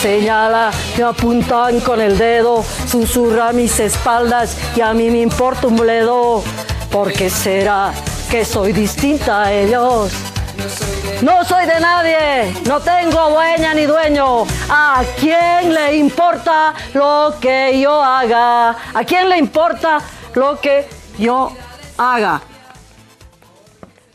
señala, me apuntan con el dedo, susurra a mis espaldas y a mí me importa un bledo. ¿Por qué será que soy distinta a ellos? No soy de nadie, no tengo dueña ni dueño. ¿A quién le importa lo que yo haga? ¿A quién le importa lo que yo haga?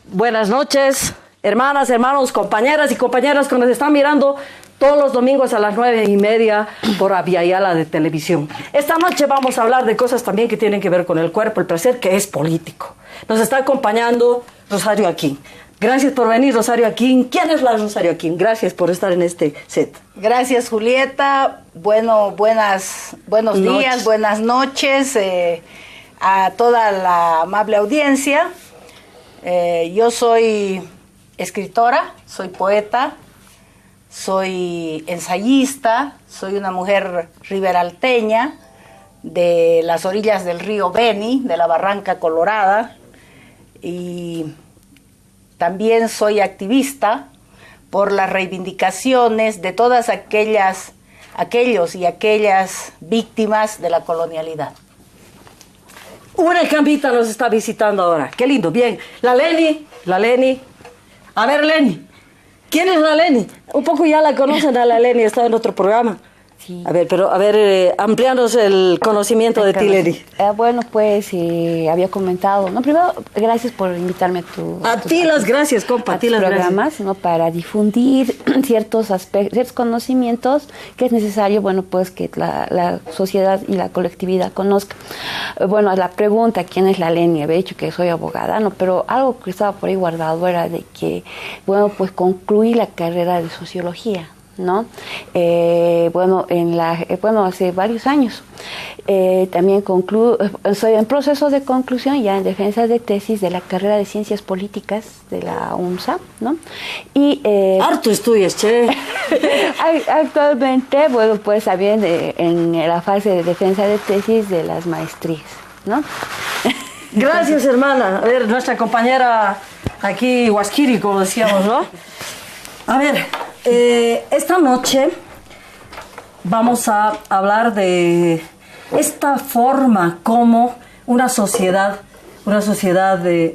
Buenas noches, hermanas, hermanos, compañeras y compañeras que nos están mirando todos los domingos a las 9:30 por Aviala de Televisión. Esta noche vamos a hablar de cosas también que tienen que ver con el cuerpo, el placer, que es político. Nos está acompañando Rosario Aquín. Gracias por venir, Rosario Aquín. ¿Quién es la Rosario Aquín? Gracias por estar en este set. Gracias, Julieta. Buenos días, buenas noches a toda la amable audiencia. Yo soy escritora, soy poeta, soy ensayista, soy una mujer riberalteña de las orillas del río Beni, de la Barranca Colorada, y también soy activista por las reivindicaciones de todas aquellos y aquellas víctimas de la colonialidad. Una cambita nos está visitando ahora. Qué lindo, bien. La Leni. A ver, Leni. ¿Quién es la Leni? Un poco ya la conocen a la Leni, está en otro programa. Sí. A ver, amplianos el conocimiento de ti, Leni. Bueno, pues había comentado, no, primero, gracias por invitarme a ti las gracias, compa, a ti las programas, gracias. ¿no? Para difundir ciertos aspectos, ciertos conocimientos que es necesario, bueno, pues que la sociedad y la colectividad conozca. Bueno, la pregunta, ¿quién es la Leni? Había dicho que soy abogada, ¿no? Pero algo que estaba por ahí guardado era de que, bueno, pues concluí la carrera de sociología, ¿no? Hace varios años. También soy en proceso de conclusión ya en defensa de tesis de la carrera de Ciencias Políticas de la UNSA, ¿no? Y harto estudias, che. Actualmente, bueno, pues también en la fase de defensa de tesis de las maestrías, ¿no? Gracias, hermana. A ver, nuestra compañera aquí, Huasquiri, como decíamos, ¿no? A ver, esta noche vamos a hablar de esta forma como una sociedad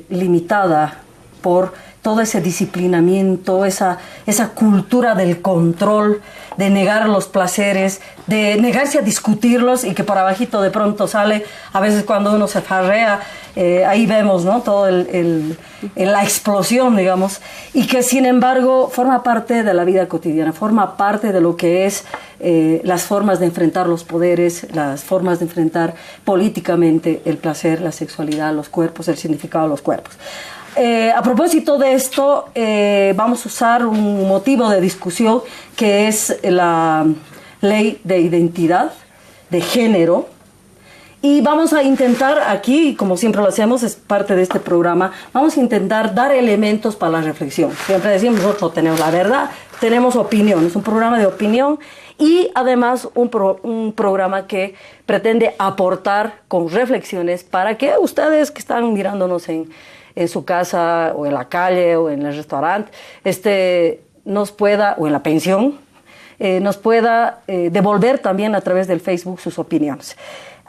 limitada por todo ese disciplinamiento, esa cultura del control, de negar los placeres, de negarse a discutirlos y que por abajito de pronto sale, a veces cuando uno se farrea, ahí vemos, ¿no? Todo la explosión, digamos, y que sin embargo forma parte de la vida cotidiana, forma parte de lo que es las formas de enfrentar los poderes, las formas de enfrentar políticamente el placer, la sexualidad, los cuerpos, el significado de los cuerpos. A propósito de esto, vamos a usar un motivo de discusión que es la ley de identidad de género, y vamos a intentar aquí, como siempre lo hacemos, es parte de este programa, vamos a intentar dar elementos para la reflexión. Siempre decimos, nosotros no tenemos la verdad, tenemos opinión, es un programa de opinión y además un programa que pretende aportar con reflexiones para que ustedes que están mirándonos en su casa o en la calle o en el restaurante, nos pueda, o en la pensión, nos pueda devolver también a través del Facebook sus opiniones.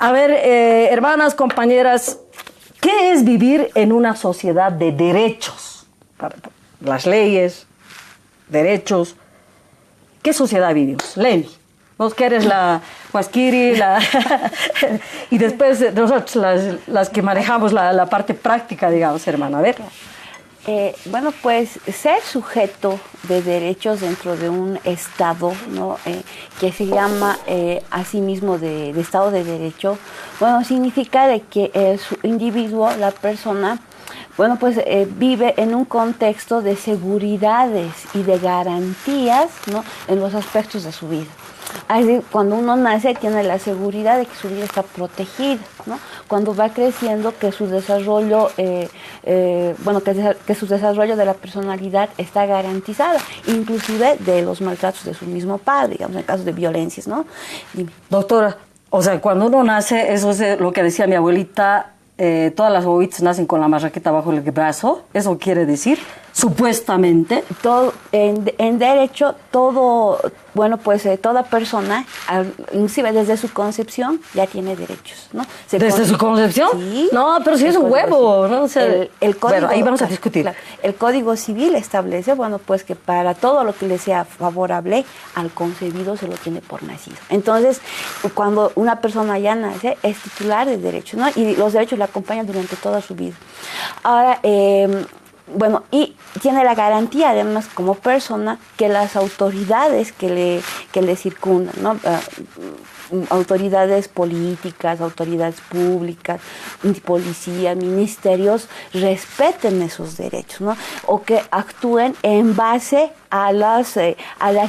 A ver, hermanas, compañeras, ¿qué es vivir en una sociedad de derechos? Las leyes, derechos. ¿Qué sociedad vivimos? Leni, vos que eres la Huasquiri, y después nosotros las que manejamos la parte práctica, digamos, hermana. A ver. Bueno, pues ser sujeto de derechos dentro de un Estado, ¿no? Que se llama a sí mismo de Estado de Derecho, bueno, significa de que el individuo, la persona, bueno, pues vive en un contexto de seguridades y de garantías, ¿no? En los aspectos de su vida. Así, cuando uno nace tiene la seguridad de que su vida está protegida, ¿no? Cuando va creciendo que su desarrollo, que su desarrollo de la personalidad está garantizada, inclusive de los maltratos de su mismo padre, digamos, en casos de violencias, ¿no? Dime. Doctora, o sea, cuando uno nace, eso es lo que decía mi abuelita, todas las bobitas nacen con la marraqueta bajo el brazo, ¿eso quiere decir? supuestamente. Todo, en derecho, todo, bueno, pues toda persona, inclusive desde su concepción, ya tiene derechos, ¿no? ¿Desde su concepción? Sí. No, pero si es un huevo, ¿no? O sea, el código, bueno, ahí vamos a discutir. Claro, el Código Civil establece, bueno, pues que para todo lo que le sea favorable al concebido se lo tiene por nacido. Entonces, cuando una persona ya nace, es titular de derechos, ¿no? Y los derechos le acompañan durante toda su vida. Ahora, bueno, y tiene la garantía, además, como persona, que las autoridades que le circundan, ¿no? Autoridades políticas, autoridades públicas, policía, ministerios, respeten esos derechos, ¿no? O que actúen en base a las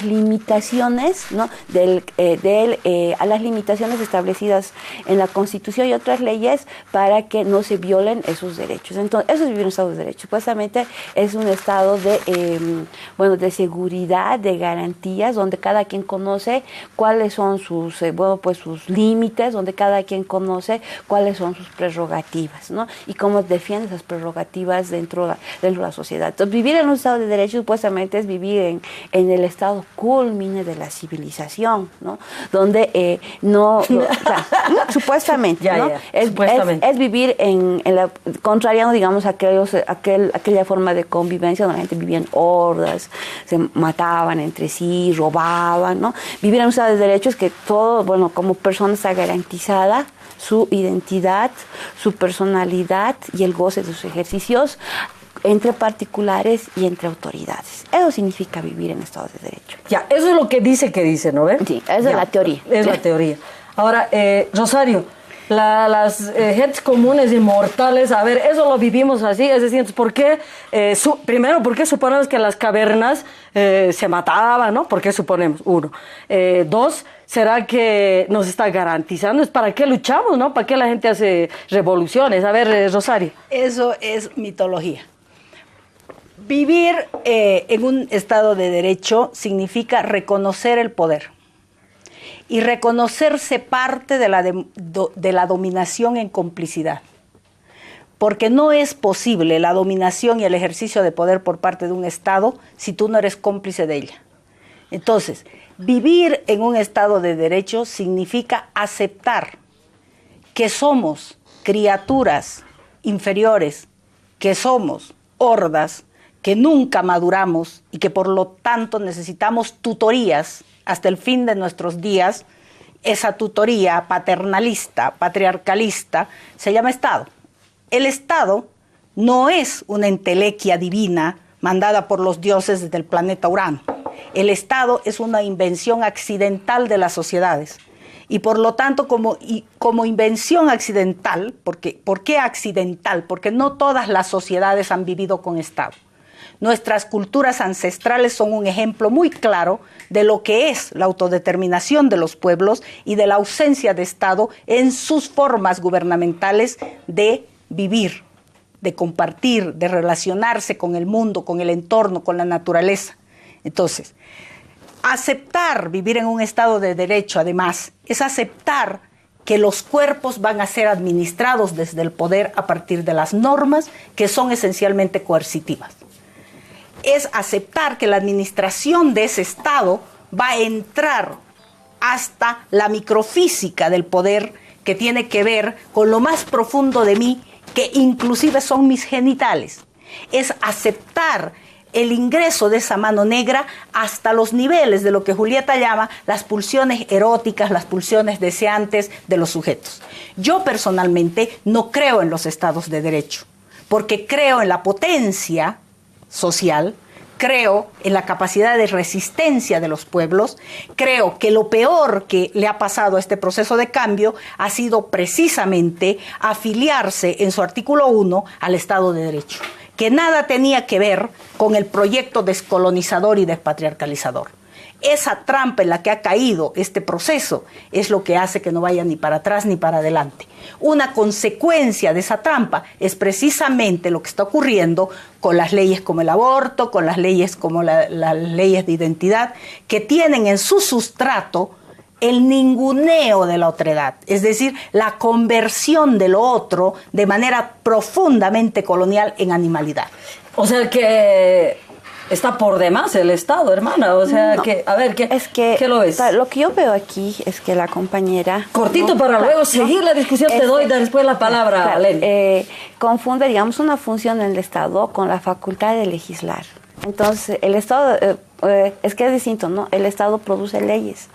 limitaciones, ¿no? A las limitaciones establecidas en la Constitución y otras leyes para que no se violen esos derechos. Entonces, eso es vivir un estado de derecho. Supuestamente es un estado de seguridad, de garantías, donde cada quien conoce cuáles son sus sus límites, donde cada quien conoce cuáles son sus prerrogativas, ¿no? Y cómo defiende esas prerrogativas dentro de la sociedad. Entonces, vivir en un estado de derecho supuestamente es vivir en el estado culmine de la civilización, ¿no? Donde supuestamente, ¿no? Es vivir contrariando, digamos, aquella forma de convivencia donde la gente vivía en hordas, se mataban entre sí, robaban, ¿no? Vivir en un estado de derecho es que todo, bueno, como persona está garantizada su identidad, su personalidad y el goce de sus ejercicios entre particulares y entre autoridades. Eso significa vivir en estado de derecho. Ya, eso es lo que dice, ¿no ves? Sí, esa es la teoría. Es la teoría. Ahora, Rosario, las gentes comunes y mortales, a ver, eso lo vivimos así, es decir, ¿por qué? Primero, ¿por qué suponemos que en las cavernas se mataban, ¿no? ¿Por qué suponemos? Uno. Dos, ¿será que nos está garantizando? ¿Para qué luchamos, no? ¿Para qué la gente hace revoluciones? A ver, Rosario. Eso es mitología. Vivir en un estado de derecho significa reconocer el poder y reconocerse parte de la dominación en complicidad. Porque no es posible la dominación y el ejercicio de poder por parte de un Estado si tú no eres cómplice de ella. Entonces, vivir en un estado de derecho significa aceptar que somos criaturas inferiores, que somos hordas, que nunca maduramos y que por lo tanto necesitamos tutorías hasta el fin de nuestros días. Esa tutoría paternalista, patriarcalista, se llama Estado. El Estado no es una entelequia divina mandada por los dioses desde el planeta Urano. El Estado es una invención accidental de las sociedades. Y por lo tanto, como invención accidental, ¿por qué accidental? Porque no todas las sociedades han vivido con Estado. Nuestras culturas ancestrales son un ejemplo muy claro de lo que es la autodeterminación de los pueblos y de la ausencia de Estado en sus formas gubernamentales de vivir, de compartir, de relacionarse con el mundo, con el entorno, con la naturaleza. Entonces, aceptar vivir en un estado de derecho, además, es aceptar que los cuerpos van a ser administrados desde el poder a partir de las normas que son esencialmente coercitivas. Es aceptar que la administración de ese Estado va a entrar hasta la microfísica del poder que tiene que ver con lo más profundo de mí, que inclusive son mis genitales. Es aceptar el ingreso de esa mano negra hasta los niveles de lo que Julieta llama las pulsiones eróticas, las pulsiones deseantes de los sujetos. Yo personalmente no creo en los estados de derecho, porque creo en la potencia social, creo en la capacidad de resistencia de los pueblos, creo que lo peor que le ha pasado a este proceso de cambio ha sido precisamente afiliarse en su artículo 1 al Estado de Derecho, que nada tenía que ver con el proyecto descolonizador y despatriarcalizador. Esa trampa en la que ha caído este proceso es lo que hace que no vaya ni para atrás ni para adelante. Una consecuencia de esa trampa es precisamente lo que está ocurriendo con las leyes como el aborto, con las leyes como las leyes de identidad, que tienen en su sustrato el ninguneo de la otredad, es decir, la conversión de lo otro de manera profundamente colonial en animalidad. O sea que está por demás el Estado, hermana. O sea No, que, a ver, ¿qué lo es? Lo que yo veo aquí es que la compañera... Cortito para luego seguir la discusión, te doy después la palabra, claro, Leni. confunde, digamos, una función del Estado con la facultad de legislar. Entonces, el Estado... es que es distinto, ¿no? El Estado produce leyes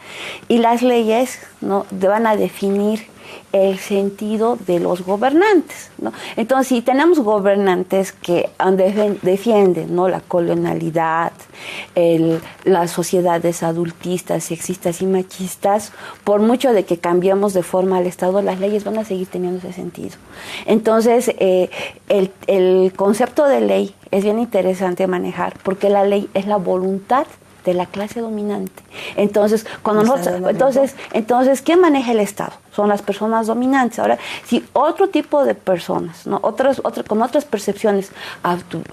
y las leyes, ¿no?, van a definir el sentido de los gobernantes, ¿no? Entonces, si tenemos gobernantes que defienden, ¿no?, la colonialidad, las sociedades adultistas, sexistas y machistas, por mucho de que cambiemos de forma al Estado, las leyes van a seguir teniendo ese sentido. Entonces, el concepto de ley es bien interesante manejar, porque la ley es la voluntad de la clase dominante. Entonces, entonces, ¿quién maneja el Estado? Son las personas dominantes. Ahora, si otro tipo de personas, ¿no?, con otras percepciones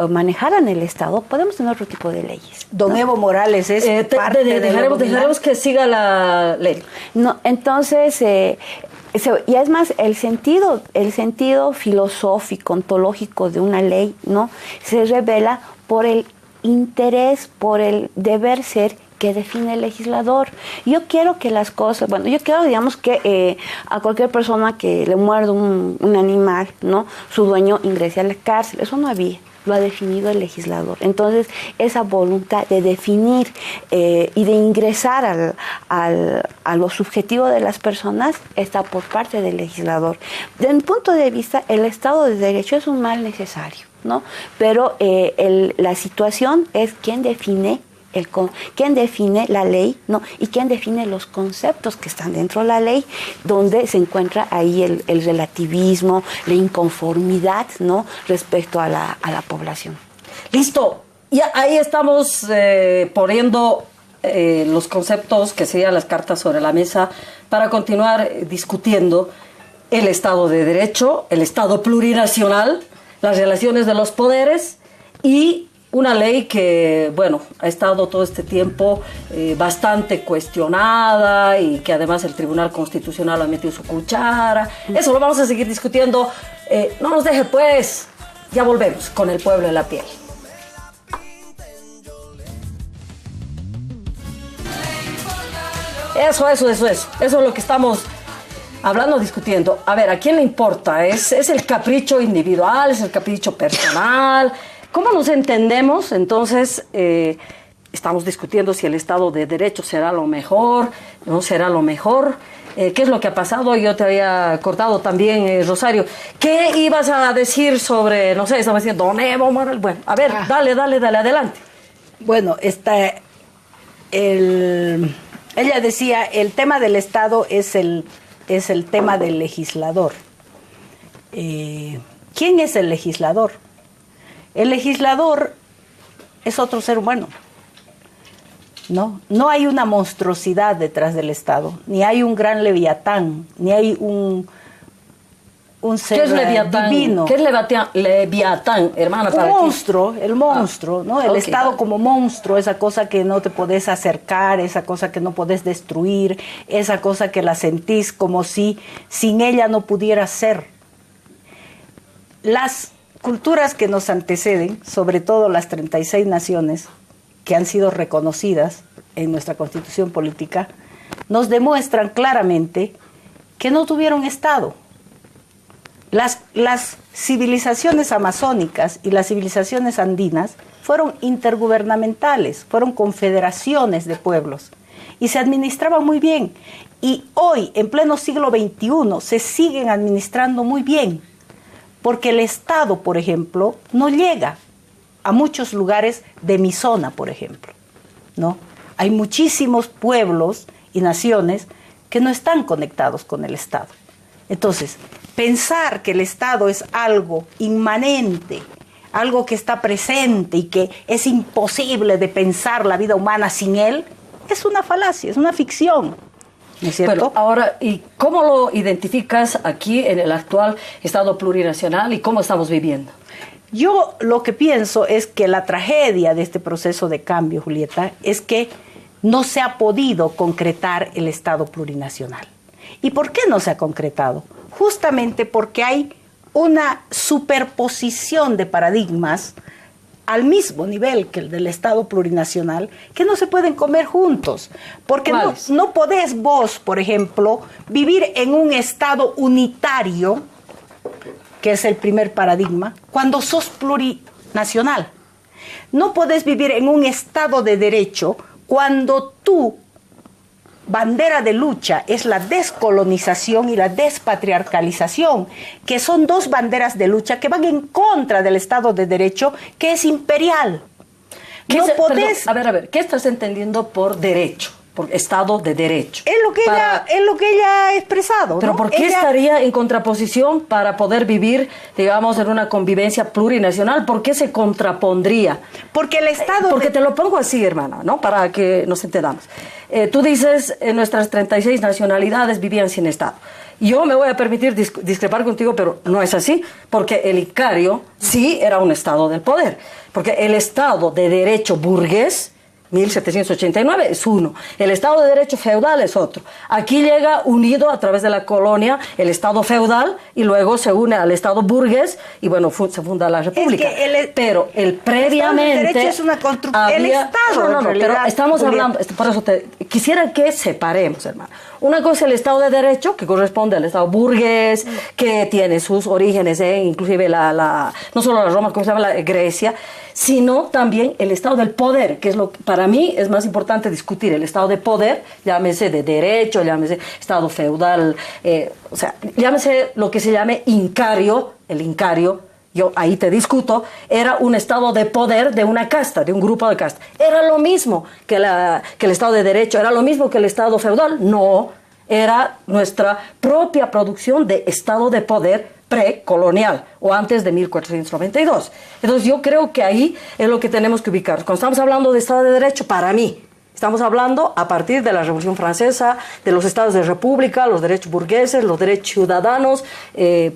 manejaran el Estado, podemos tener otro tipo de leyes, ¿no? Don Evo Morales es dejaremos que siga la ley. No, entonces, y es más, el sentido filosófico, ontológico de una ley, ¿no?, se revela por el interés, por el deber ser que define el legislador. Yo quiero que las cosas, yo quiero, digamos, que a cualquier persona que le muerde un animal, ¿no?, su dueño ingrese a la cárcel. Eso no había, lo ha definido el legislador. Entonces, esa voluntad de definir y de ingresar a lo subjetivo de las personas está por parte del legislador. Desde mi punto de vista, el Estado de Derecho es un mal necesario, ¿no? Pero la situación es quién define la ley, ¿no?, y quién define los conceptos que están dentro de la ley, donde se encuentra ahí el relativismo, la inconformidad, ¿no?, respecto a la población. Listo, ya ahí estamos poniendo los conceptos, que serían las cartas sobre la mesa, para continuar discutiendo el Estado de Derecho, el Estado plurinacional, las relaciones de los poderes y una ley que, ha estado todo este tiempo bastante cuestionada y que además el Tribunal Constitucional ha metido su cuchara. Eso lo vamos a seguir discutiendo. No nos deje, pues. Ya volvemos con el pueblo en la piel. Eso es lo que estamos hablando, discutiendo. A ver, ¿a quién le importa? ¿Es el capricho individual? ¿Es el capricho personal? ¿Cómo nos entendemos? Entonces, estamos discutiendo si el Estado de Derecho será lo mejor, no será lo mejor. ¿Qué es lo que ha pasado? Yo te había cortado también, Rosario. ¿Qué ibas a decir sobre, no sé, estaba diciendo Don Evo Morales? Bueno, a ver, dale, adelante. Bueno, ella decía, el tema del Estado es el tema del legislador. ¿Quién es el legislador? El legislador es otro ser humano. No hay una monstruosidad detrás del Estado, ni hay un gran leviatán, ni hay un ser divino. ¿Qué es leviatán, hermana? El monstruo, ¿no? El Estado como monstruo, esa cosa que no te podés acercar, esa cosa que no podés destruir, esa cosa que la sentís como si sin ella no pudiera ser. Las culturas que nos anteceden, sobre todo las 36 naciones que han sido reconocidas en nuestra Constitución política, nos demuestran claramente que no tuvieron Estado. Las civilizaciones amazónicas y las civilizaciones andinas fueron intergubernamentales, fueron confederaciones de pueblos y se administraban muy bien. Y hoy, en pleno siglo XXI, se siguen administrando muy bien, porque el Estado, por ejemplo, no llega a muchos lugares de mi zona, por ejemplo, ¿no? Hay muchísimos pueblos y naciones que no están conectados con el Estado. Entonces, pensar que el Estado es algo inmanente, algo que está presente y que es imposible de pensar la vida humana sin él, es una falacia, es una ficción. ¿No es cierto? Bueno, ahora, ¿y cómo lo identificas aquí en el actual Estado plurinacional y cómo estamos viviendo? Yo lo que pienso es que la tragedia de este proceso de cambio, Julieta, es que no se ha podido concretar el Estado plurinacional. ¿Y por qué no se ha concretado? Justamente porque hay una superposición de paradigmas al mismo nivel que el del Estado plurinacional, que no se pueden comer juntos. Porque no podés vos, por ejemplo, vivir en un Estado unitario, que es el primer paradigma, cuando sos plurinacional. No podés vivir en un Estado de derecho cuando tu bandera de lucha es la descolonización y la despatriarcalización, que son dos banderas de lucha que van en contra del Estado de Derecho, que es imperial. No podés... Perdón, a ver, ¿qué estás entendiendo por derecho? Por Estado de Derecho. Es lo que ella ha expresado. Pero ¿no? ¿por qué estaría en contraposición para poder vivir, digamos, en una convivencia plurinacional? ¿Por qué se contrapondría? Porque el Estado... Porque te lo pongo así, hermana, ¿no? Para que nos entendamos. Tú dices, nuestras 36 nacionalidades vivían sin Estado. Yo me voy a permitir discrepar contigo, pero no es así, porque el Icario sí era un Estado del poder. Porque el Estado de Derecho burgués, 1789, es uno. El Estado de Derecho feudal es otro. Aquí llega unido a través de la colonia el Estado feudal y luego se une al Estado burgués y bueno, se funda la República. Pero el previamente... El Estado de Derecho es una construcción... El Estado, no, pero estamos hablando... Por eso quisiera que separemos, hermano. Una cosa es el Estado de Derecho, que corresponde al Estado burgués, que tiene sus orígenes, inclusive no solo la Roma, como se llama la Grecia, sino también el Estado del poder, que es lo que para mí es más importante discutir. El Estado de poder, llámese de derecho, llámese Estado feudal, o sea, llámese lo que se llame incario, el incario, yo ahí te discuto, era un estado de poder de una casta, de un grupo de castas. ¿Era lo mismo que el Estado de Derecho? ¿Era lo mismo que el Estado feudal? No, era nuestra propia producción de estado de poder precolonial o antes de 1492. Entonces yo creo que ahí es lo que tenemos que ubicar. Cuando estamos hablando de Estado de Derecho, para mí, estamos hablando a partir de la Revolución Francesa, de los estados de república, los derechos burgueses, los derechos ciudadanos,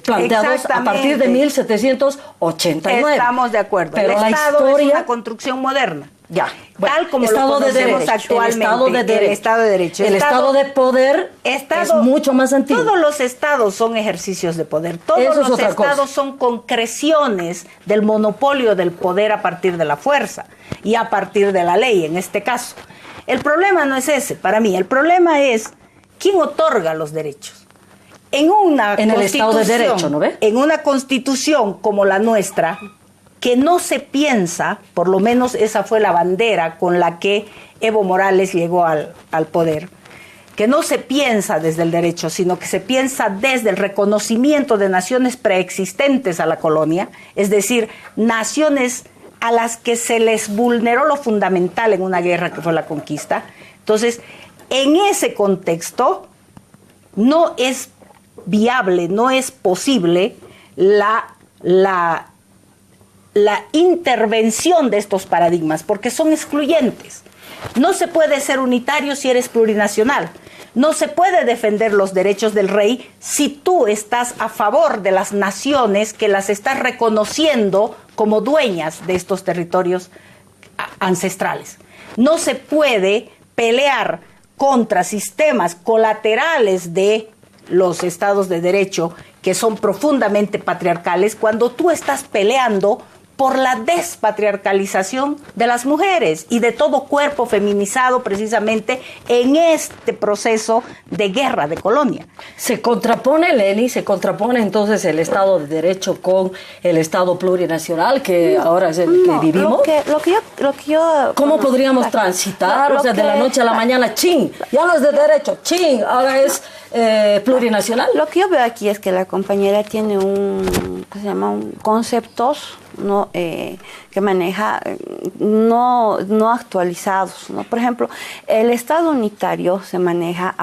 planteados a partir de 1789. Estamos de acuerdo. Pero el Estado es una construcción moderna. Ya. Bueno, tal como Estado lo conocemos de derecho, actualmente. El Estado de Derecho. El Estado de Derecho. El Estado de poder es mucho más antiguo. Todos los estados son ejercicios de poder. Todos los estados son concreciones del monopolio del poder a partir de la fuerza y a partir de la ley, en este caso. El problema no es ese, para mí. El problema es quién otorga los derechos. En el Estado de Derecho, ¿no ve? En una constitución como la nuestra, que no se piensa, por lo menos esa fue la bandera con la que Evo Morales llegó al poder, que no se piensa desde el derecho, sino que se piensa desde el reconocimiento de naciones preexistentes a la colonia, es decir, naciones a las que se les vulneró lo fundamental en una guerra que fue la conquista. Entonces, en ese contexto, no es viable, no es posible la intervención de estos paradigmas, porque son excluyentes. No se puede ser unitario si eres plurinacional. No se puede defender los derechos del rey si tú estás a favor de las naciones que las estás reconociendo como dueñas de estos territorios ancestrales. No se puede pelear contra sistemas colaterales de los estados de derecho que son profundamente patriarcales cuando tú estás peleando por la despatriarcalización de las mujeres y de todo cuerpo feminizado precisamente en este proceso de guerra de colonia. Se contrapone, Leni, entonces el Estado de Derecho con el Estado plurinacional que ahora es el que vivimos. Lo que yo ¿Cómo podríamos transitar? O sea, de la noche a la mañana, ¡chin! Ya no es de derecho, ¡chin! Ahora es plurinacional. Lo que yo veo aquí es que la compañera tiene conceptos, ¿no? Que maneja no actualizados, ¿no? Por ejemplo, el Estado unitario se maneja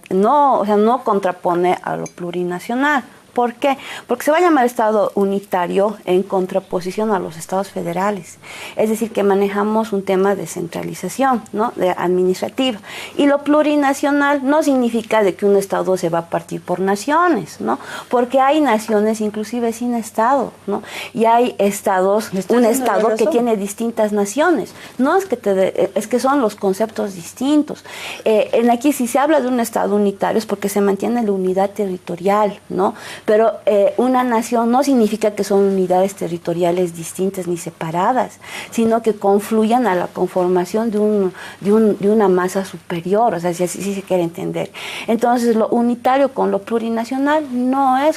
no contrapone a lo plurinacional, ¿Por qué? Porque se va a llamar Estado unitario en contraposición a los estados federales. Es decir, que manejamos un tema de centralización, ¿no? De administrativa. Y lo plurinacional no significa de que un estado se va a partir por naciones, ¿no? Porque hay naciones inclusive sin estado, ¿no? Y hay estados, un estado que tiene distintas naciones. No es que es que son los conceptos distintos. En aquí si se habla de un estado unitario es porque se mantiene la unidad territorial, ¿no? Pero una nación no significa que son unidades territoriales distintas ni separadas, sino que confluyan a la conformación de una masa superior, o sea, si así se quiere entender. Entonces, lo unitario con lo plurinacional no hay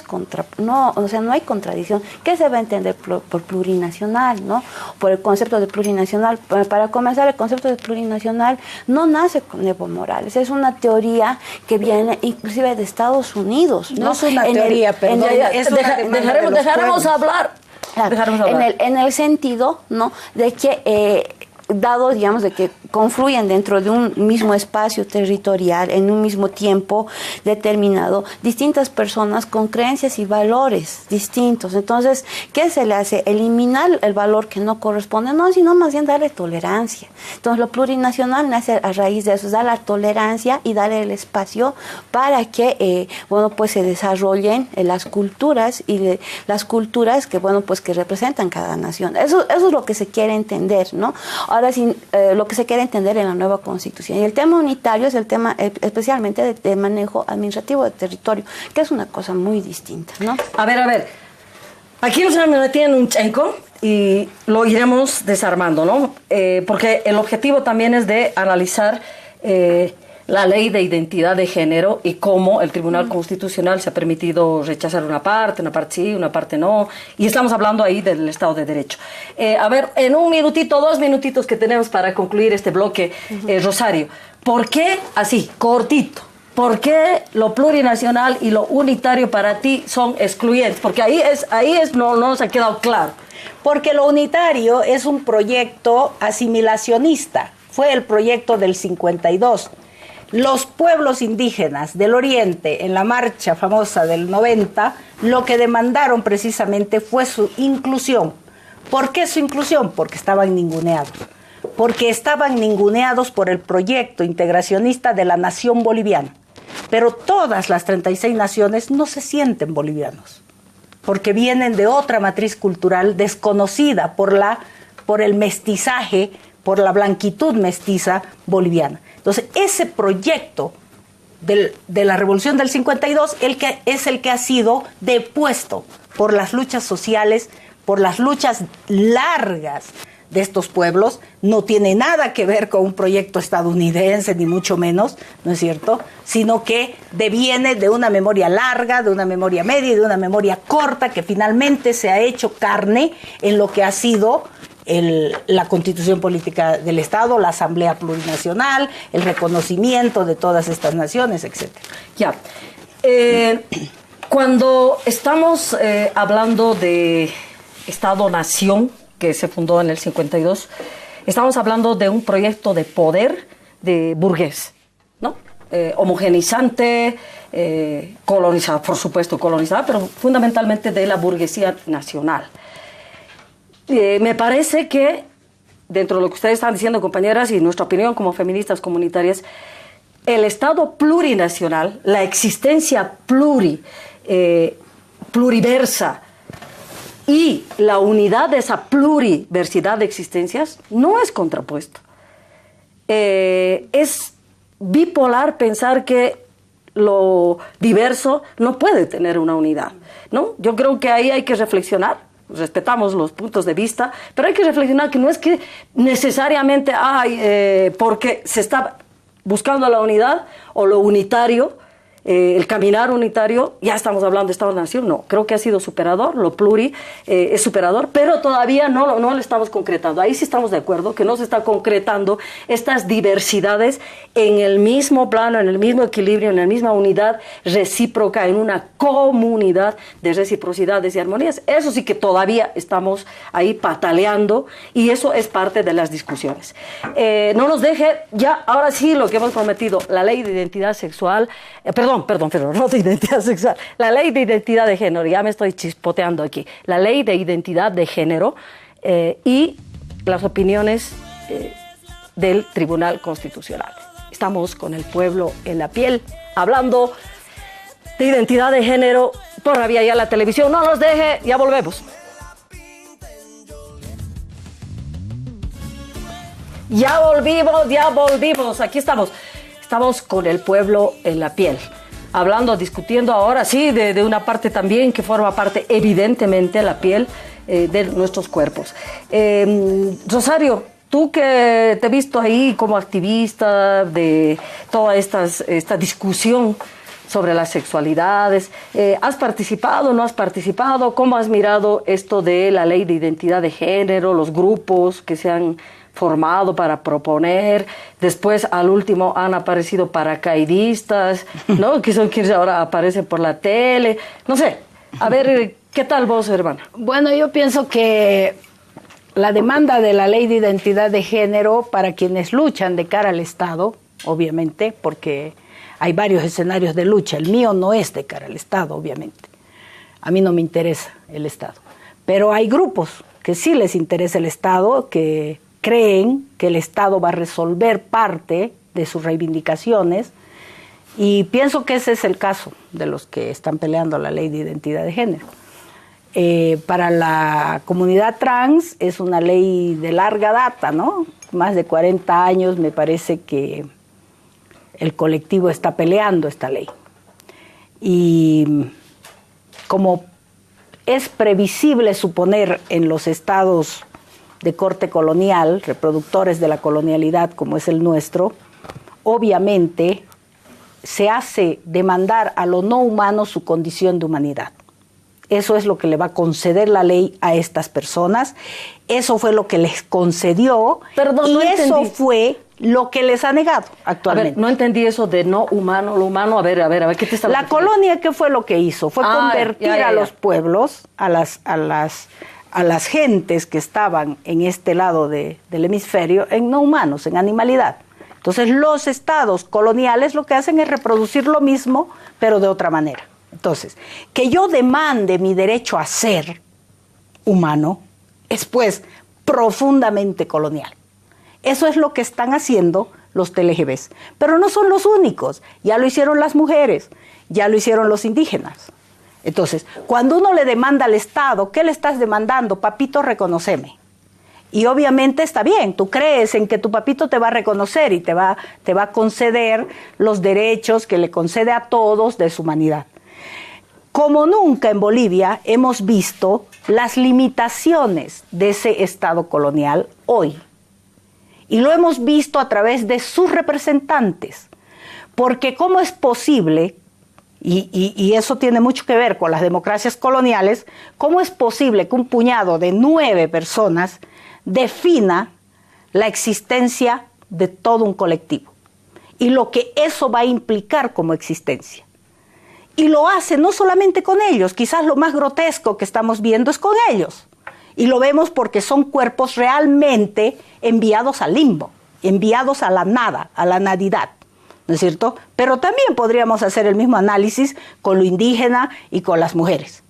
contradicción. ¿Qué se va a entender por plurinacional, no? Por el concepto de plurinacional. Para comenzar, el concepto de plurinacional no nace con Evo Morales, es una teoría que viene inclusive de Estados Unidos, ¿no? No es una teoría, perdón. Dejaremos hablar. En el sentido, ¿no? De que dado, digamos, de que confluyen dentro de un mismo espacio territorial, en un mismo tiempo determinado, distintas personas con creencias y valores distintos. Entonces, ¿qué se le hace? Eliminar el valor que no corresponde, no, sino más bien darle tolerancia. Entonces, lo plurinacional nace a raíz de eso, dar la tolerancia y darle el espacio para que, pues se desarrollen las culturas y las culturas que, pues que representan cada nación. Eso es lo que se quiere entender, ¿no? Ahora sí, lo que se quiere entender en la nueva Constitución. Y el tema unitario es el tema especialmente de manejo administrativo de territorio, que es una cosa muy distinta, ¿no? A ver. Aquí nos tienen un chenco y lo iremos desarmando, ¿no? Porque el objetivo también es de analizar la ley de identidad de género y cómo el Tribunal Constitucional se ha permitido rechazar una parte sí, una parte no, y estamos hablando ahí del Estado de Derecho. A ver, en un minutito, 2 minutitos que tenemos para concluir este bloque, Rosario, ¿por qué así, cortito? ¿Por qué lo plurinacional y lo unitario para ti son excluyentes? Porque ahí no nos ha quedado claro. Porque lo unitario es un proyecto asimilacionista, fue el proyecto del 52. Los pueblos indígenas del Oriente, en la marcha famosa del 90, lo que demandaron precisamente fue su inclusión. ¿Por qué su inclusión? Porque estaban ninguneados. Porque estaban ninguneados por el proyecto integracionista de la nación boliviana. Pero todas las 36 naciones no se sienten bolivianos, porque vienen de otra matriz cultural desconocida por el mestizaje, por la blanquitud mestiza boliviana. Entonces, ese proyecto de la Revolución del 52 es el que ha sido depuesto por las luchas sociales, por las luchas largas de estos pueblos. No tiene nada que ver con un proyecto estadounidense, ni mucho menos, ¿no es cierto? Sino que deviene de una memoria larga, de una memoria media y de una memoria corta que finalmente se ha hecho carne en lo que ha sido la Constitución Política del Estado, la Asamblea Plurinacional, el reconocimiento de todas estas naciones, etc. Ya. Cuando estamos hablando de Estado-Nación, que se fundó en el 52, estamos hablando de un proyecto de poder de burgués, ¿no? Homogenizante, colonizado, por supuesto colonizado, pero fundamentalmente de la burguesía nacional. Me parece que, dentro de lo que ustedes están diciendo, compañeras, y nuestra opinión como feministas comunitarias, el Estado plurinacional, la existencia pluriversa y la unidad de esa pluriversidad de existencias no es contrapuesto. Es bipolar pensar que lo diverso no puede tener una unidad, ¿no? Yo creo que ahí hay que reflexionar. Respetamos los puntos de vista, pero hay que reflexionar que no es que necesariamente porque se está buscando la unidad o lo unitario, el caminar unitario, ya estamos hablando de Estado-Nación. No, creo que ha sido superador, lo pluri es superador, pero todavía no lo estamos concretando. Ahí sí estamos de acuerdo, que no se está concretando estas diversidades en el mismo plano, en el mismo equilibrio, en la misma unidad recíproca, en una comunidad de reciprocidades y armonías. Eso sí que todavía estamos ahí pataleando, y eso es parte de las discusiones. No nos deje, ya, ahora sí, lo que hemos prometido, la ley de identidad sexual, perdón, pero no de identidad sexual. La ley de identidad de género, ya me estoy chispoteando aquí. La ley de identidad de género y las opiniones del Tribunal Constitucional. Estamos con el pueblo en la piel, hablando de identidad de género por la vía ya la televisión. No nos deje, ya volvemos. Ya volvimos, aquí estamos. Estamos con el pueblo en la piel, hablando, discutiendo ahora, sí, de una parte también que forma parte, evidentemente, la piel de nuestros cuerpos. Rosario, tú que te he visto ahí como activista de toda esta discusión sobre las sexualidades, ¿has participado, no has participado? ¿Cómo has mirado esto de la ley de identidad de género, los grupos que se han formado para proponer? Después, al último, han aparecido paracaidistas, ¿no? Que son quienes ahora aparecen por la tele. No sé, a ver, ¿qué tal vos, hermana? Bueno, yo pienso que la demanda de la ley de identidad de género para quienes luchan de cara al Estado, obviamente, porque hay varios escenarios de lucha. El mío no es de cara al Estado, obviamente. A mí no me interesa el Estado. Pero hay grupos que sí les interesa el Estado, que creen que el Estado va a resolver parte de sus reivindicaciones, y pienso que ese es el caso de los que están peleando la ley de identidad de género. Para la comunidad trans es una ley de larga data, ¿no? Más de 40 años me parece que el colectivo está peleando esta ley. Y como es previsible suponer en los estados de corte colonial, reproductores de la colonialidad como es el nuestro, obviamente se hace demandar a lo no humano su condición de humanidad. Eso es lo que le va a conceder la ley a estas personas, eso fue lo que les concedió. Perdón, y no eso entendí. fue lo que les ha negado actualmente. A ver, no entendí eso de no humano, lo humano. A ver, ¿qué te está La colonia, ¿qué fue lo que hizo? Fue convertir a los pueblos, a las gentes que estaban en este lado del hemisferio, en no humanos, en animalidad. Entonces los estados coloniales lo que hacen es reproducir lo mismo, pero de otra manera. Entonces, que yo demande mi derecho a ser humano es pues profundamente colonial. Eso es lo que están haciendo los TLGBs. Pero no son los únicos, ya lo hicieron las mujeres, ya lo hicieron los indígenas. Entonces, cuando uno le demanda al Estado, ¿qué le estás demandando? Papito, reconóceme. Y obviamente está bien, tú crees en que tu papito te va a reconocer y te va a conceder los derechos que le concede a todos de su humanidad. Como nunca en Bolivia hemos visto las limitaciones de ese Estado colonial hoy. Y lo hemos visto a través de sus representantes. Porque ¿cómo es posible, y eso tiene mucho que ver con las democracias coloniales, cómo es posible que un puñado de 9 personas defina la existencia de todo un colectivo y lo que eso va a implicar como existencia? Y lo hace no solamente con ellos, quizás lo más grotesco que estamos viendo es con ellos. Y lo vemos porque son cuerpos realmente enviados al limbo, enviados a la nada, a la nadidad, ¿no es cierto? Pero también podríamos hacer el mismo análisis con lo indígena y con las mujeres.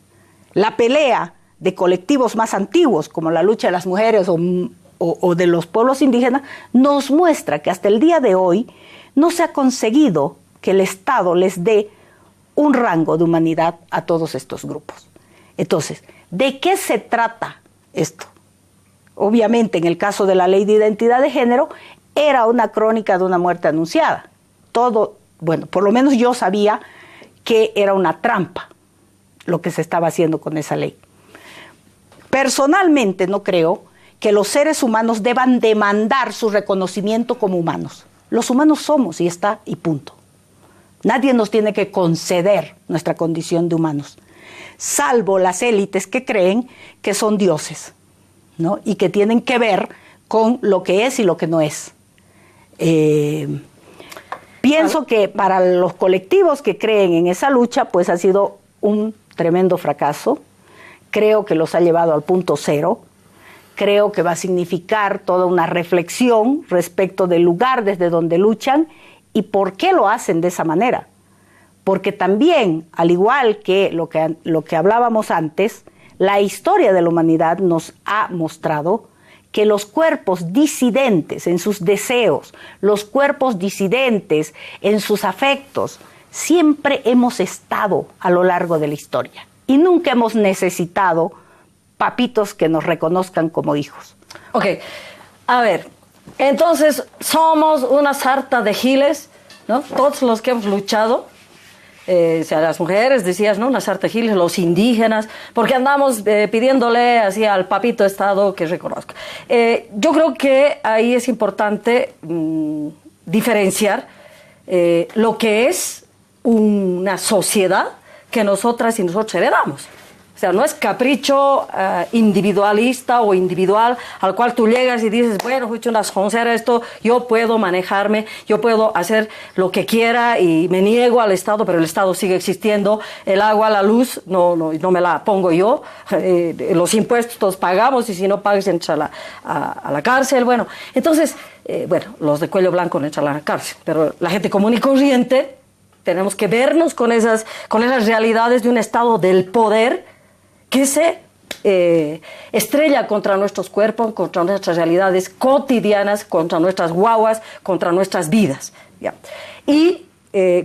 La pelea de colectivos más antiguos, como la lucha de las mujeres o de los pueblos indígenas, nos muestra que hasta el día de hoy no se ha conseguido que el Estado les dé un rango de humanidad a todos estos grupos. Entonces, ¿de qué se trata esto? Obviamente, en el caso de la ley de identidad de género, era una crónica de una muerte anunciada. Todo, bueno, por lo menos yo sabía que era una trampa lo que se estaba haciendo con esa ley. Personalmente no creo que los seres humanos deban demandar su reconocimiento como humanos. Los humanos somos y está, y punto. Nadie nos tiene que conceder nuestra condición de humanos, salvo las élites que creen que son dioses, ¿no? Y que tienen que ver con lo que es y lo que no es. Pienso que para los colectivos que creen en esa lucha, pues ha sido un tremendo fracaso. Creo que los ha llevado al punto cero. Creo que va a significar toda una reflexión respecto del lugar desde donde luchan y por qué lo hacen de esa manera. porque también, al igual que lo que hablábamos antes, la historia de la humanidad nos ha mostrado que los cuerpos disidentes en sus deseos, los cuerpos disidentes en sus afectos, siempre hemos estado a lo largo de la historia y nunca hemos necesitado papitos que nos reconozcan como hijos. Ok, a ver, entonces somos una sarta de giles, ¿no? Todos los que hemos luchado, o sea, las mujeres, decías, ¿no? Una sarta de giles, los indígenas, porque andamos pidiéndole así al papito Estado que reconozca. Yo creo que ahí es importante diferenciar lo que es una sociedad que nosotras y nosotros heredamos. O sea, no es capricho individualista o individual al cual tú llegas y dices, bueno, fui una soncera esto, yo puedo manejarme, yo puedo hacer lo que quiera y me niego al Estado, pero el Estado sigue existiendo, el agua, la luz, no me la pongo yo, los impuestos los pagamos y si no pagas entras a la cárcel, bueno. Entonces, los de cuello blanco no entran a la cárcel, pero la gente común y corriente tenemos que vernos con esas realidades de un Estado del poder que se estrella contra nuestros cuerpos, contra nuestras realidades cotidianas, contra nuestras guaguas, contra nuestras vidas. ¿Ya? Y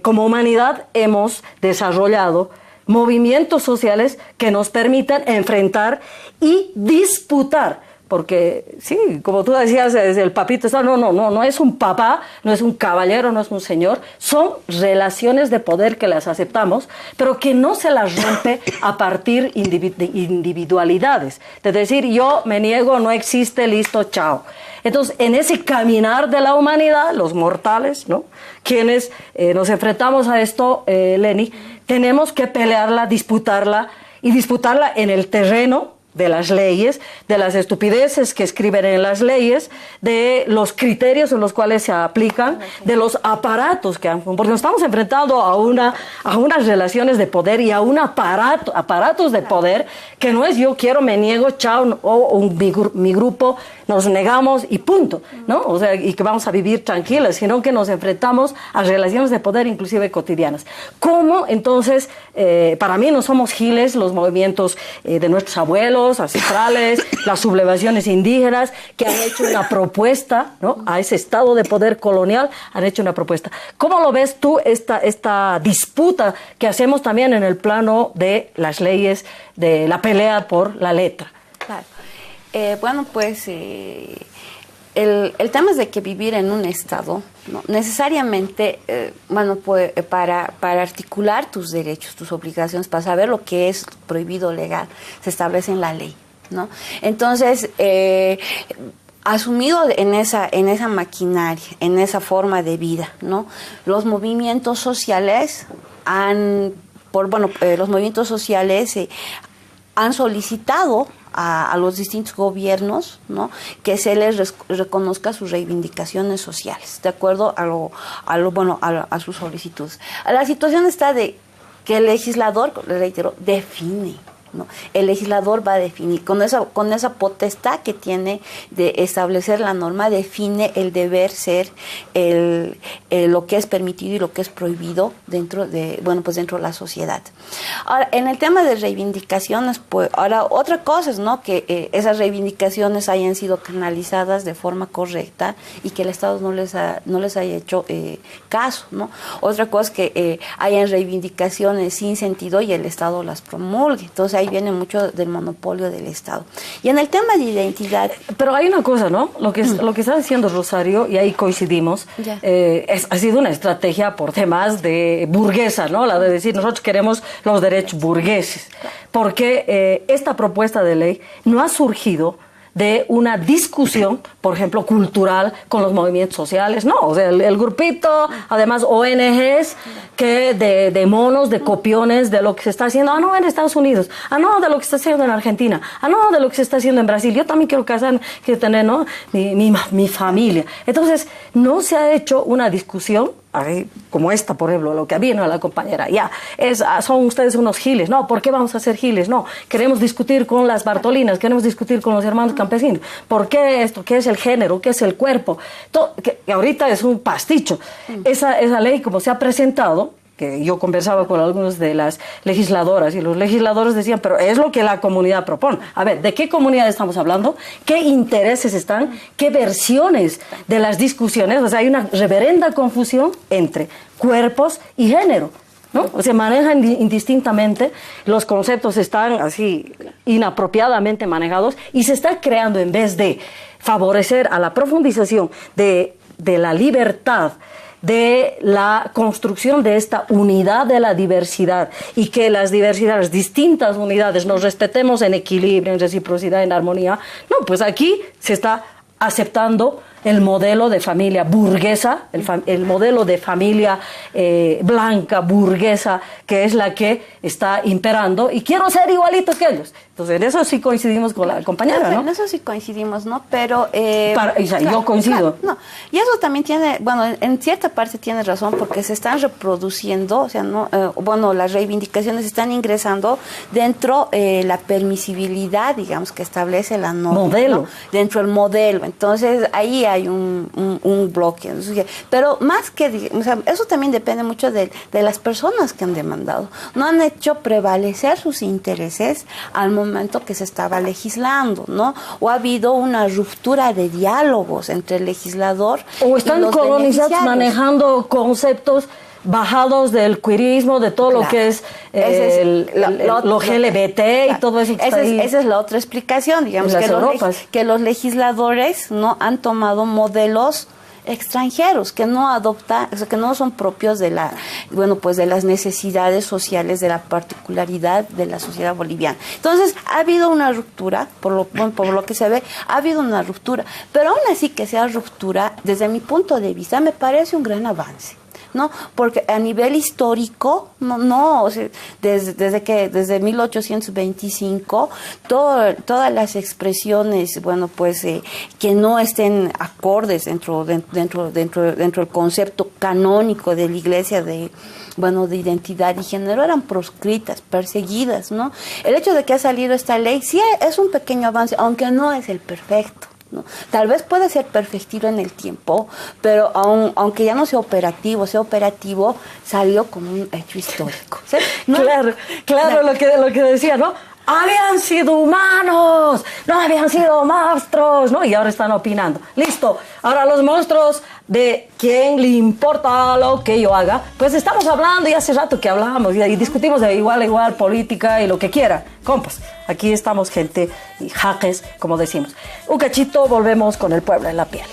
como humanidad hemos desarrollado movimientos sociales que nos permitan enfrentar y disputar. Porque, sí, como tú decías, el papito está, no es un papá, no es un caballero, no es un señor, son relaciones de poder que las aceptamos, pero que no se las rompe a partir de individualidades. De decir, yo me niego, no existe, listo, chao. Entonces, en ese caminar de la humanidad, los mortales, ¿no? Quienes nos enfrentamos a esto, Leni, tenemos que pelearla, disputarla, y disputarla en el terreno de las leyes, de las estupideces que escriben en las leyes, de los criterios en los cuales se aplican, de los aparatos que han... Porque nos estamos enfrentando a unas relaciones de poder y a aparatos de poder que no es yo quiero, me niego, chao, o mi grupo nos negamos y punto, ¿no? O sea, y que vamos a vivir tranquilas, sino que nos enfrentamos a relaciones de poder inclusive cotidianas. ¿Cómo entonces, para mí no somos giles los movimientos de nuestros abuelos, ancestrales, las sublevaciones indígenas que han hecho una propuesta, ¿no? A ese estado de poder colonial han hecho una propuesta. ¿Cómo lo ves tú esta disputa que hacemos también en el plano de las leyes, de la pelea por la letra? Claro. El tema es de que vivir en un estado, ¿no? Necesariamente, para articular tus derechos, tus obligaciones, para saber lo que es prohibido legal, se establece en la ley, ¿no? Entonces, asumido en esa maquinaria, en esa forma de vida, ¿no? Los movimientos sociales han solicitado a los distintos gobiernos, ¿no? Que se les reconozca sus reivindicaciones sociales, de acuerdo a sus solicitudes. La situación está de que el legislador, le reitero, define, ¿no? El legislador va a definir, con esa potestad que tiene de establecer la norma, define el deber ser, lo que es permitido y lo que es prohibido dentro de la sociedad. Ahora, en el tema de reivindicaciones, pues, ahora otra cosa es, ¿no? Que esas reivindicaciones hayan sido canalizadas de forma correcta y que el Estado no les haya hecho caso, ¿no? Otra cosa es que hayan reivindicaciones sin sentido y el Estado las promulgue. Entonces ahí viene mucho del monopolio del Estado. Y en el tema de identidad... Pero hay una cosa, ¿no? Lo que está diciendo Rosario, y ahí coincidimos, ha sido una estrategia por temas de burguesa, ¿no? La de decir, nosotros queremos los derechos burgueses. Porque esta propuesta de ley no ha surgido de una discusión, por ejemplo, cultural con los movimientos sociales, no, o sea, el grupito, además ONGs, que de monos, de copiones de lo que se está haciendo, en Estados Unidos, de lo que se está haciendo en Argentina, de lo que se está haciendo en Brasil, yo también quiero casar, quiero tener, ¿no? mi familia. Entonces, no se ha hecho una discusión como esta, por ejemplo, lo que vino a la compañera, son ustedes unos giles, no, ¿por qué vamos a ser giles? No, queremos discutir con las Bartolinas, queremos discutir con los hermanos campesinos, ¿por qué esto? ¿Qué es el género? ¿Qué es el cuerpo? Todo, que ahorita es un pasticho. Esa ley, como se ha presentado, que yo conversaba con algunos de las legisladoras y los legisladores decían, pero es lo que la comunidad propone. A ver, ¿de qué comunidad estamos hablando? ¿Qué intereses están? ¿Qué versiones de las discusiones? O sea, hay una reverenda confusión entre cuerpos y género, ¿no? O sea, manejan indistintamente, los conceptos están así inapropiadamente manejados y se está creando, en vez de favorecer a la profundización de la libertad, de la construcción de esta unidad de la diversidad y que las diversidades, distintas unidades, nos respetemos en equilibrio, en reciprocidad, en armonía. No, pues aquí se está aceptando el modelo de familia burguesa, el modelo de familia blanca, burguesa, que es la que está imperando, y quiero ser igualitos que ellos. Entonces, en eso sí coincidimos con la compañera, ¿no? En eso sí coincidimos, ¿no? Pero... yo coincido. No, y eso también tiene, bueno, en cierta parte tiene razón, porque se están reproduciendo, o sea, no, las reivindicaciones están ingresando dentro la permisibilidad, digamos, que establece la norma. Modelo. ¿no? Dentro del modelo. Entonces, ahí hay un bloque. Pero más que, o sea, eso también depende mucho de las personas que han demandado. No han hecho prevalecer sus intereses al momento que se estaba legislando, ¿no? O ha habido una ruptura de diálogos entre el legislador o están y los colonizados manejando conceptos bajados del queerismo, de todo lo que es lo LGBT y todo eso que está ahí. Esa es la otra explicación, digamos, que los legisladores no han tomado modelos extranjeros que no adoptan, o sea, que no son propios de de las necesidades sociales, de la particularidad de la sociedad boliviana. Entonces, ha habido una ruptura, por lo que se ve, ha habido una ruptura, pero aún así que sea ruptura, desde mi punto de vista, me parece un gran avance, ¿no? Porque a nivel histórico, o sea, desde 1825, todas las expresiones, que no estén acordes dentro del concepto canónico de la Iglesia de identidad y género eran proscritas, perseguidas, ¿no? El hecho de que ha salido esta ley sí es un pequeño avance, aunque no es el perfecto, ¿no? Tal vez puede ser perfectible en el tiempo, pero aunque ya no sea operativo, salió como un hecho histórico, ¿sí? ¿No? Claro, lo que decía, ¿no? Habían sido humanos, no habían sido monstruos, ¿no? Y ahora están opinando. Listo, ahora los monstruos, ¿de quién le importa lo que yo haga? Pues estamos hablando, y hace rato que hablamos, y discutimos de igual a igual, política y lo que quiera. Compas, aquí estamos gente y jaques, como decimos. Un cachito, volvemos con el pueblo en la piel.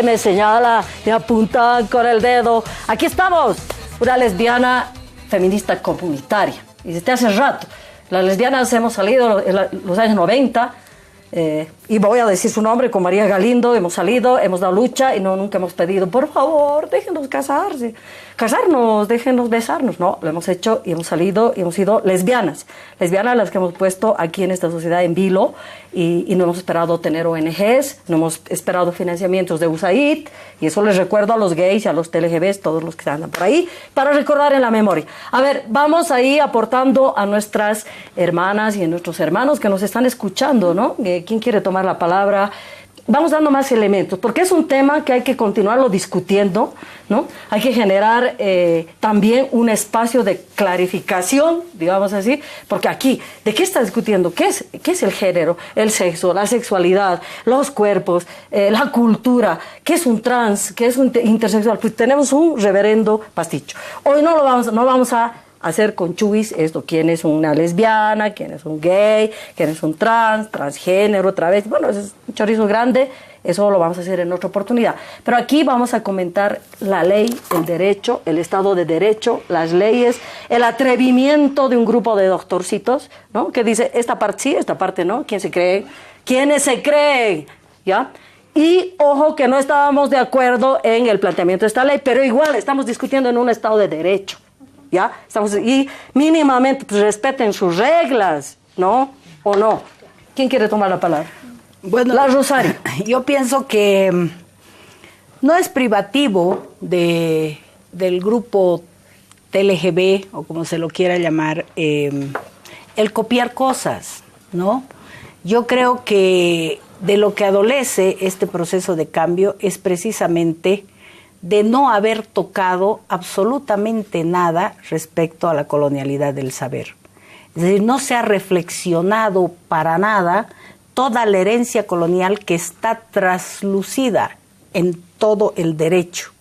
Me señala, me apunta con el dedo. Aquí estamos, una lesbiana feminista comunitaria. Y desde hace rato, las lesbianas hemos salido en los años 90, y voy a decir su nombre, con María Galindo, hemos salido, hemos dado lucha y nunca hemos pedido, por favor, déjenos casarnos, déjenos besarnos. No, lo hemos hecho y hemos salido y hemos sido lesbianas las que hemos puesto aquí en esta sociedad en vilo, y no hemos esperado tener ONGs, no hemos esperado financiamientos de USAID, y eso les recuerdo a los gays y a los LGBs, todos los que andan por ahí, para recordar en la memoria. A ver, vamos ahí aportando a nuestras hermanas y a nuestros hermanos que nos están escuchando, ¿no? ¿Quién quiere tomar la palabra? Vamos dando más elementos, porque es un tema que hay que continuarlo discutiendo, ¿no? Hay que generar también un espacio de clarificación, digamos así, porque aquí, ¿de qué está discutiendo? ¿Qué es el género, el sexo, la sexualidad, los cuerpos, la cultura? ¿Qué es un trans? ¿Qué es un intersexual? Pues tenemos un reverendo pasticho. Hoy no vamos a hacer con chubis esto, quién es una lesbiana, quién es un gay, quién es un transgénero, otra vez. Bueno, eso es un chorizo grande, eso lo vamos a hacer en otra oportunidad. Pero aquí vamos a comentar la ley, el derecho, el Estado de Derecho, las leyes, el atrevimiento de un grupo de doctorcitos, ¿no? Que dice, esta parte sí, esta parte no, ¿quién se cree? ¿Quiénes se creen? ¿Ya? Y ojo que no estábamos de acuerdo en el planteamiento de esta ley, pero igual estamos discutiendo en un Estado de Derecho. ¿Ya? Y mínimamente pues, respeten sus reglas, ¿no? ¿O no? ¿Quién quiere tomar la palabra? Bueno, la Rosario. Yo pienso que no es privativo del grupo TLGB, o como se lo quiera llamar, el copiar cosas, ¿no? Yo creo que de lo que adolece este proceso de cambio es precisamente de no haber tocado absolutamente nada respecto a la colonialidad del saber. Es decir, no se ha reflexionado para nada toda la herencia colonial que está traslucida en todo el derecho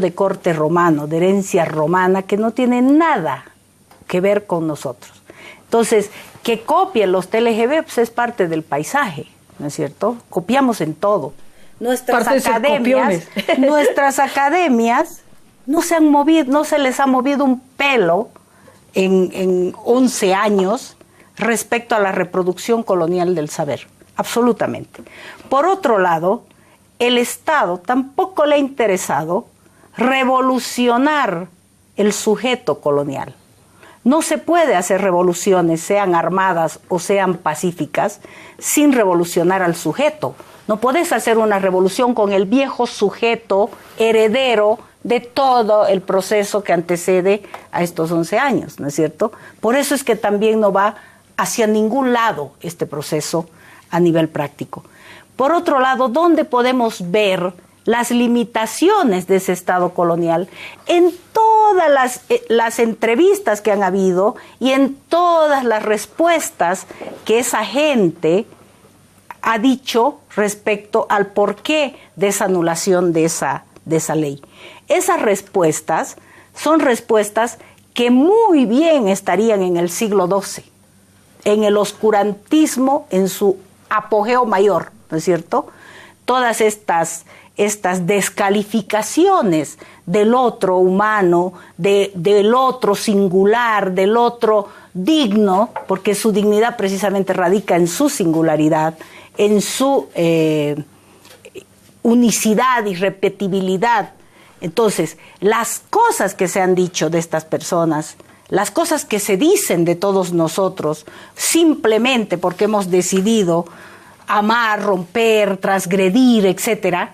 de corte romano, de herencia romana, que no tiene nada que ver con nosotros. Entonces, que copien los TLGB pues es parte del paisaje, ¿no es cierto? Copiamos en todo. Nuestras academias no se han movido, no se les ha movido un pelo en 11 años respecto a la reproducción colonial del saber, absolutamente. Por otro lado, el Estado tampoco le ha interesado revolucionar el sujeto colonial. No se puede hacer revoluciones, sean armadas o sean pacíficas, sin revolucionar al sujeto. No puedes hacer una revolución con el viejo sujeto heredero de todo el proceso que antecede a estos 11 años, ¿no es cierto? Por eso es que también no va hacia ningún lado este proceso a nivel práctico. Por otro lado, ¿dónde podemos ver las limitaciones de ese Estado colonial? En todas las entrevistas que han habido y en todas las respuestas que esa gente ha dicho respecto al porqué de esa anulación de esa ley. Esas respuestas son respuestas que muy bien estarían en el siglo XII, en el oscurantismo en su apogeo mayor, ¿no es cierto? Todas estas descalificaciones del otro humano, del otro singular, del otro digno, porque su dignidad precisamente radica en su singularidad, en su unicidad y repetibilidad. Entonces, las cosas que se han dicho de estas personas, las cosas que se dicen de todos nosotros, simplemente porque hemos decidido amar, romper, transgredir, etcétera,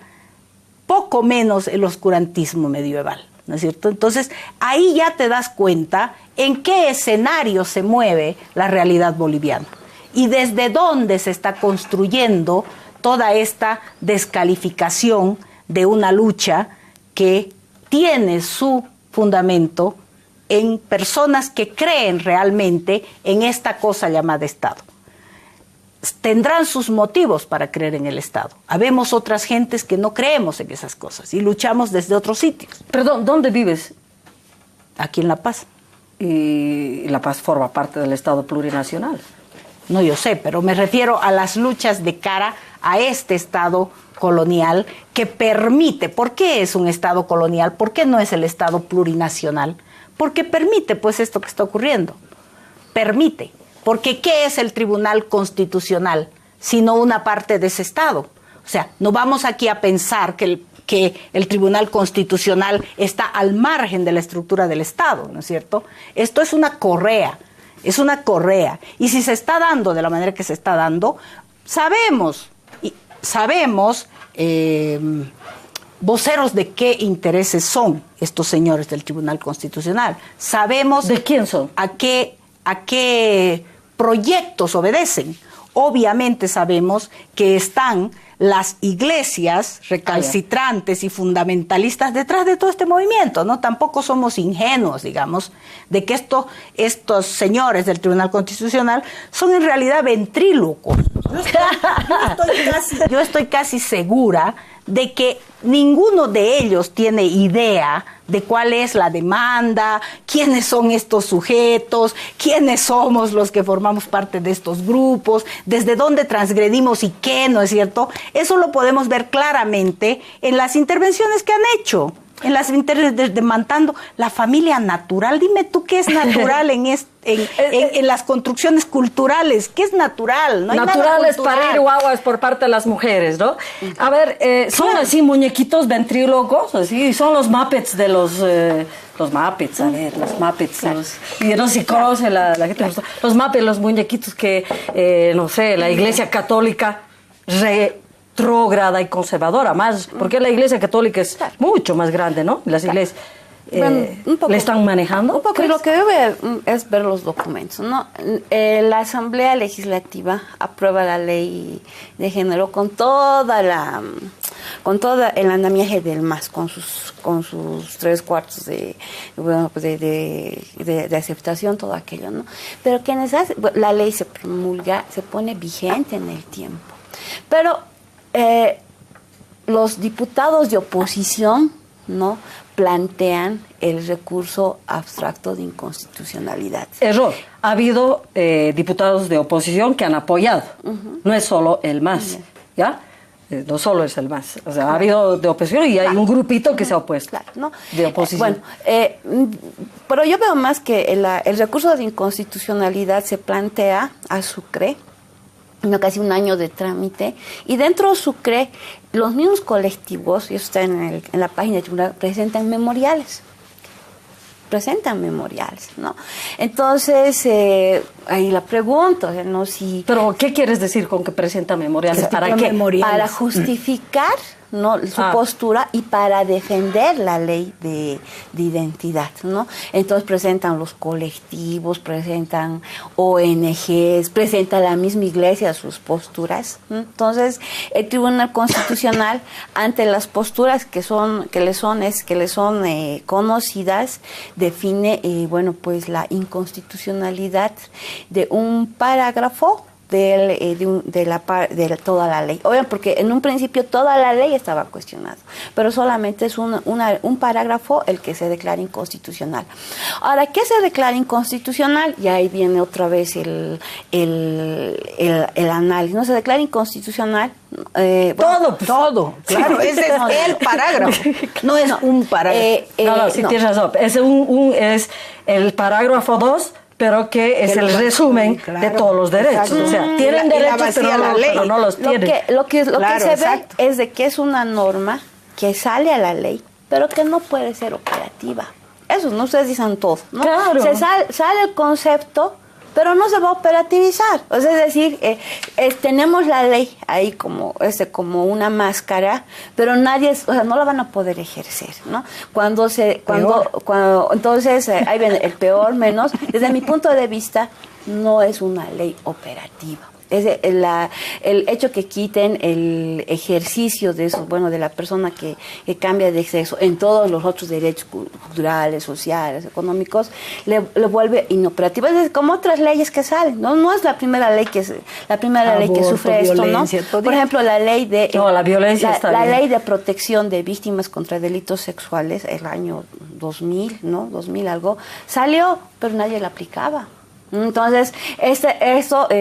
poco menos el oscurantismo medieval, ¿no es cierto? Entonces, ahí ya te das cuenta en qué escenario se mueve la realidad boliviana y desde dónde se está construyendo toda esta descalificación de una lucha que tiene su fundamento en personas que creen realmente en esta cosa llamada Estado. Tendrán sus motivos para creer en el Estado. Habemos otras gentes que no creemos en esas cosas y luchamos desde otros sitios. Perdón, ¿dónde vives? Aquí en La Paz. Y La Paz forma parte del Estado plurinacional. No, yo sé, pero me refiero a las luchas de cara a este Estado colonial que permite. ¿Por qué es un Estado colonial? ¿Por qué no es el Estado plurinacional? Porque permite, pues, esto que está ocurriendo. Permite. Porque ¿qué es el Tribunal Constitucional? Sino una parte de ese Estado. O sea, no vamos aquí a pensar que el Tribunal Constitucional está al margen de la estructura del Estado, ¿no es cierto? Esto es una correa. Es una correa. Y si se está dando de la manera que se está dando, sabemos voceros de qué intereses son estos señores del Tribunal Constitucional. Sabemos ¿de quién son? A qué proyectos obedecen. Obviamente sabemos que están las iglesias recalcitrantes y fundamentalistas detrás de todo este movimiento, ¿no? Tampoco somos ingenuos, digamos, de que estos señores del Tribunal Constitucional son en realidad ventrílocos. Yo estoy casi segura de que ninguno de ellos tiene idea de cuál es la demanda, quiénes son estos sujetos, quiénes somos los que formamos parte de estos grupos, desde dónde transgredimos y qué, ¿no es cierto? Eso lo podemos ver claramente en las intervenciones que han hecho, en las intervenciones demandando la familia natural. Dime tú qué es natural en las construcciones culturales. ¿Qué es natural? No hay natural nada es parir guaguas por parte de las mujeres, ¿no? A ver, son así muñequitos ventrílocos, así, son los Muppets de los Muppets, a ver, los Muppets, y no sé si conoce la gente, los Muppets, los muñequitos que, no sé, la Iglesia Católica retrógrada y conservadora, más, porque la Iglesia Católica es mucho más grande, ¿no? Las iglesias. un poco, le están manejando? Un poco, lo que debe es ver los documentos, ¿no? La Asamblea Legislativa aprueba la ley de género con todo el andamiaje del MAS, con sus 3/4 de aceptación, todo aquello, ¿no? Pero la ley se promulga, se pone vigente en el tiempo. Pero los diputados de oposición, ¿no?, plantean el recurso abstracto de inconstitucionalidad. Error. Ha habido diputados de oposición que han apoyado. No es solo el MAS, ¿ya? No solo es el MAS. O sea, ha habido de oposición y hay un grupito que se ha opuesto. Claro, ¿no? De oposición. Pero yo veo más que el recurso de inconstitucionalidad se plantea a Sucre, casi un año de trámite, y dentro de Sucre los mismos colectivos, y eso está en la página de tribunal, presentan memoriales, ¿no? Entonces, ahí la pregunto, ¿no? Si... Pero, ¿qué quieres decir con que presenta memoriales? ¿Para qué? Para justificar, ¿no?, su postura y para defender la ley de identidad, ¿no? Entonces presentan los colectivos, presentan ONGs, presenta la misma iglesia sus posturas, ¿no? Entonces el Tribunal Constitucional, ante las posturas que le son conocidas, define pues la inconstitucionalidad de un parágrafo de toda la ley. Obviamente, porque en un principio toda la ley estaba cuestionada, pero solamente es un parágrafo el que se declara inconstitucional. Ahora, ¿qué se declara inconstitucional? Y ahí viene otra vez el análisis. ¿No se declara inconstitucional? Todo, claro, ese es el parágrafo, no es un parágrafo. Sí, tienes razón. Es el parágrafo 2, pero que es el resumen de todos los derechos. O sea, tienen derechos, pero no los tienen. Lo que se ve es de que es una norma que sale a la ley, pero que no puede ser operativa. Eso, no ustedes dicen todo, ¿no? Claro. Sale el concepto, pero no se va a operativizar. O sea, es decir, tenemos la ley ahí como una máscara, pero no la van a poder ejercer, ¿no? Entonces, ahí viene el peor, menos. Desde mi punto de vista, no es una ley operativa. Es el hecho que quiten el ejercicio de eso, de la persona que cambia de sexo en todos los otros derechos culturales, sociales, económicos, le vuelve inoperativo. Es como otras leyes que salen, no es la primera ley que sufre esto, ¿no? Por ejemplo, la ley de la violencia está bien. Ley de protección de víctimas contra delitos sexuales, el año 2000, ¿no? 2000 algo, salió, pero nadie la aplicaba. Entonces,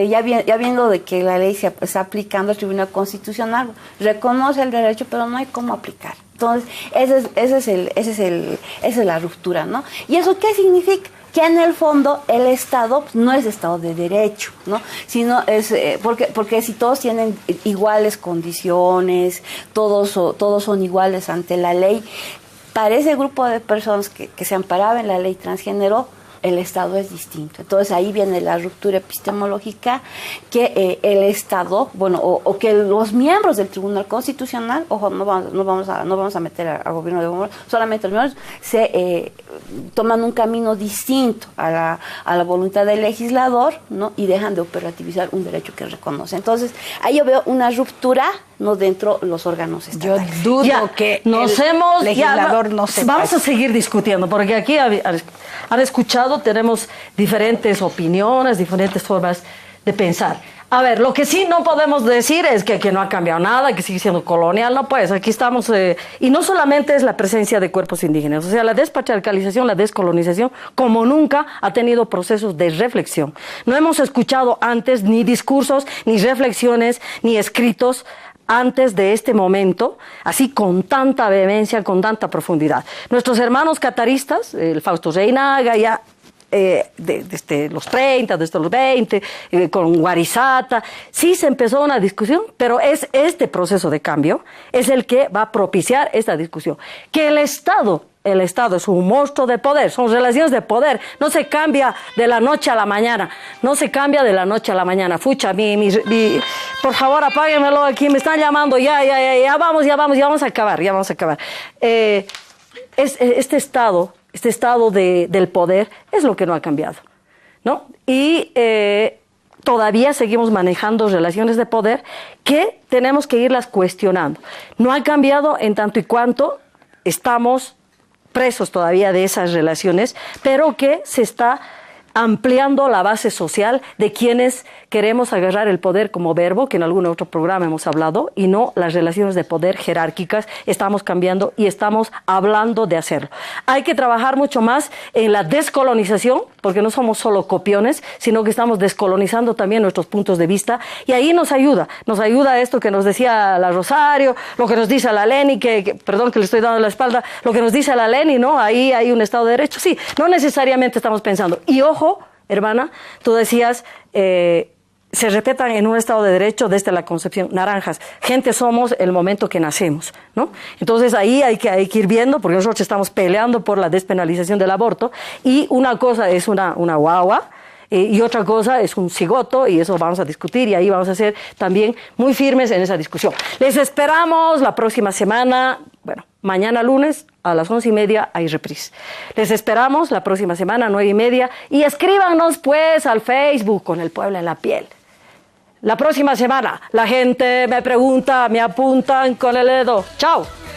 ya viendo de que la ley se está aplicando, el Tribunal Constitucional reconoce el derecho, pero no hay cómo aplicar. Entonces, esa es la ruptura, ¿no? ¿Y eso qué significa? Que en el fondo el Estado no es Estado de derecho, ¿no? Sino es porque si todos tienen iguales condiciones, todos son iguales ante la ley, para ese grupo de personas que se amparaba en la ley transgénero, el Estado es distinto. Entonces ahí viene la ruptura epistemológica, que el Estado, o que los miembros del Tribunal Constitucional, ojo, no vamos a meter al gobierno de Bolivia, solamente los miembros se toman un camino distinto a la voluntad del legislador, ¿no? Y dejan de operativizar un derecho que reconoce. Entonces ahí yo veo una ruptura, no dentro de los órganos estatales. Yo dudo que el legislador no se vamos a seguir discutiendo, porque aquí han escuchado, tenemos diferentes opiniones, diferentes formas de pensar. A ver, lo que sí no podemos decir es que no ha cambiado nada, que sigue siendo colonial. No, pues aquí estamos, y no solamente es la presencia de cuerpos indígenas, o sea, la despatriarcalización, la descolonización, como nunca ha tenido procesos de reflexión. No hemos escuchado antes ni discursos, ni reflexiones, ni escritos antes de este momento, así con tanta vehemencia, con tanta profundidad. Nuestros hermanos cataristas, el Fausto Reinaga, ya desde los 30, desde los 20, con Guarizata, sí se empezó una discusión, pero es este proceso de cambio es el que va a propiciar esta discusión. Que el Estado es un monstruo de poder, son relaciones de poder, no se cambia de la noche a la mañana, Fucha, por favor apáguenmelo aquí, me están llamando, ya vamos a acabar. Este Estado este estado del poder, es lo que no ha cambiado, ¿no? Y todavía seguimos manejando relaciones de poder que tenemos que irlas cuestionando. No ha cambiado en tanto y cuanto estamos presos todavía de esas relaciones, pero que se está ampliando la base social de quienes queremos agarrar el poder como verbo, que en algún otro programa hemos hablado, y no las relaciones de poder jerárquicas. Estamos cambiando y estamos hablando de hacerlo. Hay que trabajar mucho más en la descolonización, porque no somos solo copiones, sino que estamos descolonizando también nuestros puntos de vista, y ahí nos ayuda esto que nos decía la Rosario, lo que nos dice la Leni, perdón que le estoy dando la espalda, lo que nos dice la Leni, ¿no? Ahí hay un Estado de Derecho, sí, no necesariamente estamos pensando. Y ojo, hermana, tú decías, se respetan en un Estado de Derecho desde la concepción. Naranjas, gente somos el momento que nacemos, ¿no? Entonces ahí hay que ir viendo, porque nosotros estamos peleando por la despenalización del aborto, y una cosa es una guagua, y otra cosa es un cigoto, y eso vamos a discutir, y ahí vamos a ser también muy firmes en esa discusión. Les esperamos la próxima semana, bueno, mañana lunes a las 11:30 hay reprise. Les esperamos la próxima semana, 9:30, y escríbanos pues al Facebook con El Pueblo en la Piel. La próxima semana la gente me pregunta, me apuntan con el dedo. ¡Chao!